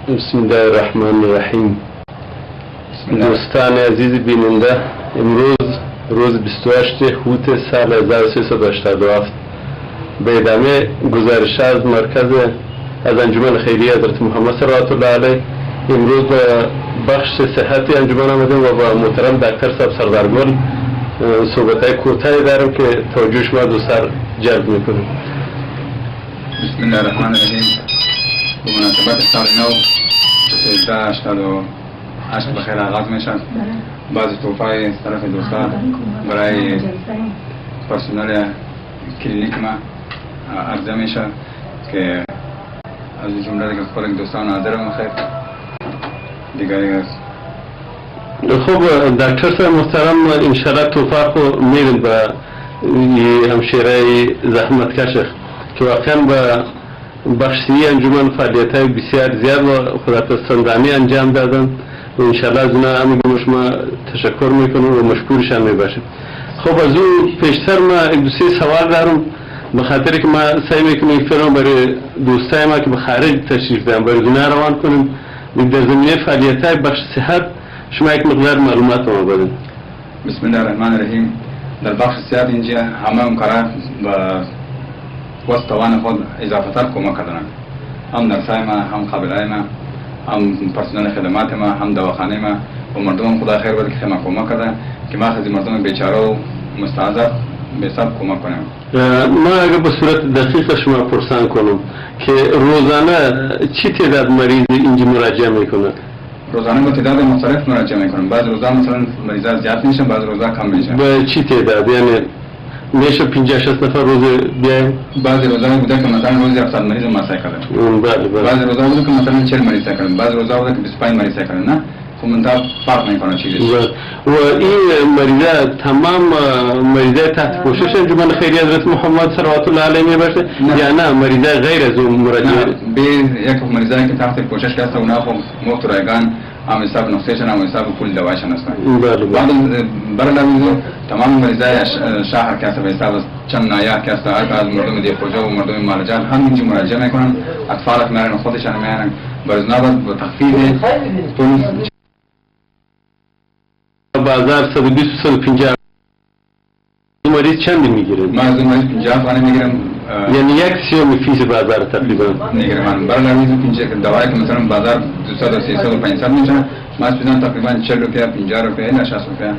بسم الله الرحمن الرحیم. دوستان عزیز بیننده، امروز روز 28 اوت سال 1387 به ادامه گزارش از مرکز از انجمن خیریه حضرت محمد صلوات الله علیه امروز به بخش صحت انجمن آمدیم و با محترم دکتر صاحب سردارگل صحبت‌های کوتاهی دارم که توجه شما دوستان جلب میکنیم. بسم الله الرحمن الرحیم. به مناسبت سال نو 1388 بخیر آغاز می شد. بعضی تحفه‌های از طرف دوستان برای پرسنل کلینیک ما عرضه می شد که از جمله دیگه خود دوستان حاضر و خیر دیگری است. خب دکتر صاحب محترم، انشاءالله توفیق رو میریم به همشیره زحمتکش که واقعا به بخشی انجمن فعالیت‌های بسیار زیاد و خداپسندانه انجام دادن و انشاءالله از اونا همه شما تشکر میکنم و مشکورشان میباشیم. خب از اون پیشتر ما یک دو سه سوال دارم، به خاطر که ما سعی میکنیم فیلم برای دوستای ما که به خارج تشریف دارن برای اونا روان کنیم در زمینه فعالیت‌های بخش صحت شما یک مقدار معلومات ما بدید. بسم الله الرحمن الرحیم. در بخش صحت اینجا همه امکانات و وسط توان خود اضافه تر کمک کردن، هم نرسای ما، هم قابلای ما، هم پرسنل خدمات ما، هم دواخانه ما و مردم خدا خیر بده که ما کمک کردن که ما خیلی مردم بیچاره و مستعذب به حساب کمک کنیم. ما اگر به صورت دقیق شما پرسان کنم که روزانه چی تعداد مریض اینجا مراجعه میکنه؟ روزانه با تعداد مختلف مراجعه میکنم. بعض روزا مثلا مریضا زیاد میشن، بعض روزا کم میشن. به چی تعداد؟ یعنی میشه 50-60 نفر روز بیایم؟ بعضی روزا بوده که مثلا روزی 70 مریض ما سعی کردیم. بله. بعضی روزا بوده که مثلا 40 مریض سعی کردیم. بعضی روزا بوده که 25 مریض سعی کردیم. نه خب منتها فرق میکنه چیزی. و این مریضا تمام مریضای تحت پوشش انجمن خیریه حضرت محمد صلوات الله علیه میباشه یا نه مریضای غیر از اون مراجعه؟ به یک مریضایی که تحت پوشش هستن اونا خب مفت رایگان هم حساب نقطهشان هم حساب کل دوایشان هستن. بعد برای تمام مریضای شهر که هست به حساب چند نایه که هست هر از مردم دی خوجا و مردم مالجان همینجا مراجعه میکنن. اطفال میارن خودشان میارن برزنابت با تخفیف بازار 120-150 مریض چند میگیره؟ ما از اون مریض 50 توانه میگیرم، یعنی یک سیوم فیس بازار تقریبا میگیرم. برای مریض 50 دوایی که مثلا بازار 200 و 300 و 500 میشه، ما پیشن تقریبا 40 روپیه 50 روپیه نه 60 روپیه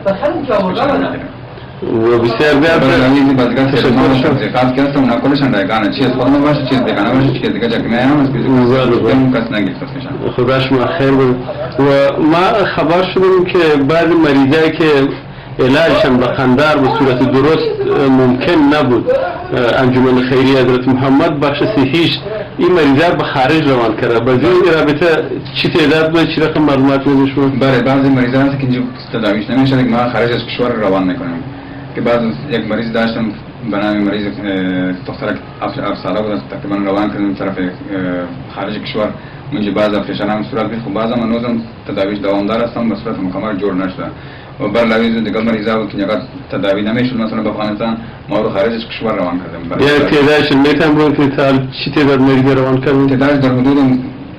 و بسیار زیاد. برای مریض بازگاه زکات که هست اونا کلشان رایگانه، چیز خودم باشه چیز بیگانه باشه چیز دیگه جا که میام از بیرون کس نگیرد میشن. خدا شما خیر بده. و ما خبر شدیم که بعضی مریضایی که علاجشان به قندار به صورت درست ممکن نبود، انجمن خیریه حضرت محمد بخش صحیش این مریضا به خارج روان کرده. با این رابطه چی تعداد بود، چی رقم معلومات میدید شما؟ بله، بعضی مریضا هست که اینجا تداویش نمیشه که ما خارج از کشور روان میکنیم. که بعض یک مریض داشتم به نام مریض دختر افساله بود، تقریبا روان کردیم طرف خارج کشور. منجی بعض افریشان هم صورت بید، خب بعض هم هنوزم تداویش دوامدار هستم به صورت مکمل جور نشده. و بر لویز دیگر مریضا بود که نگاه تداوی نمیشد مثلا به افغانستان ما رو خارج از کشور روان کردیم. یعنی تعدادش میتونم بود که چی تعداد مریض روان کردیم؟ تعدادش در حدود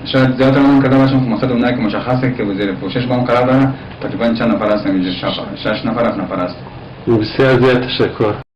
شاید زیادتر روان کرده باشم که مقصد اونایی که مشخصه که وزیر پوشش با هم قرار داره تقریبا چند نفر هستن اینجا 6 نفر 7 نفر است. بسیار زیاد تشکر.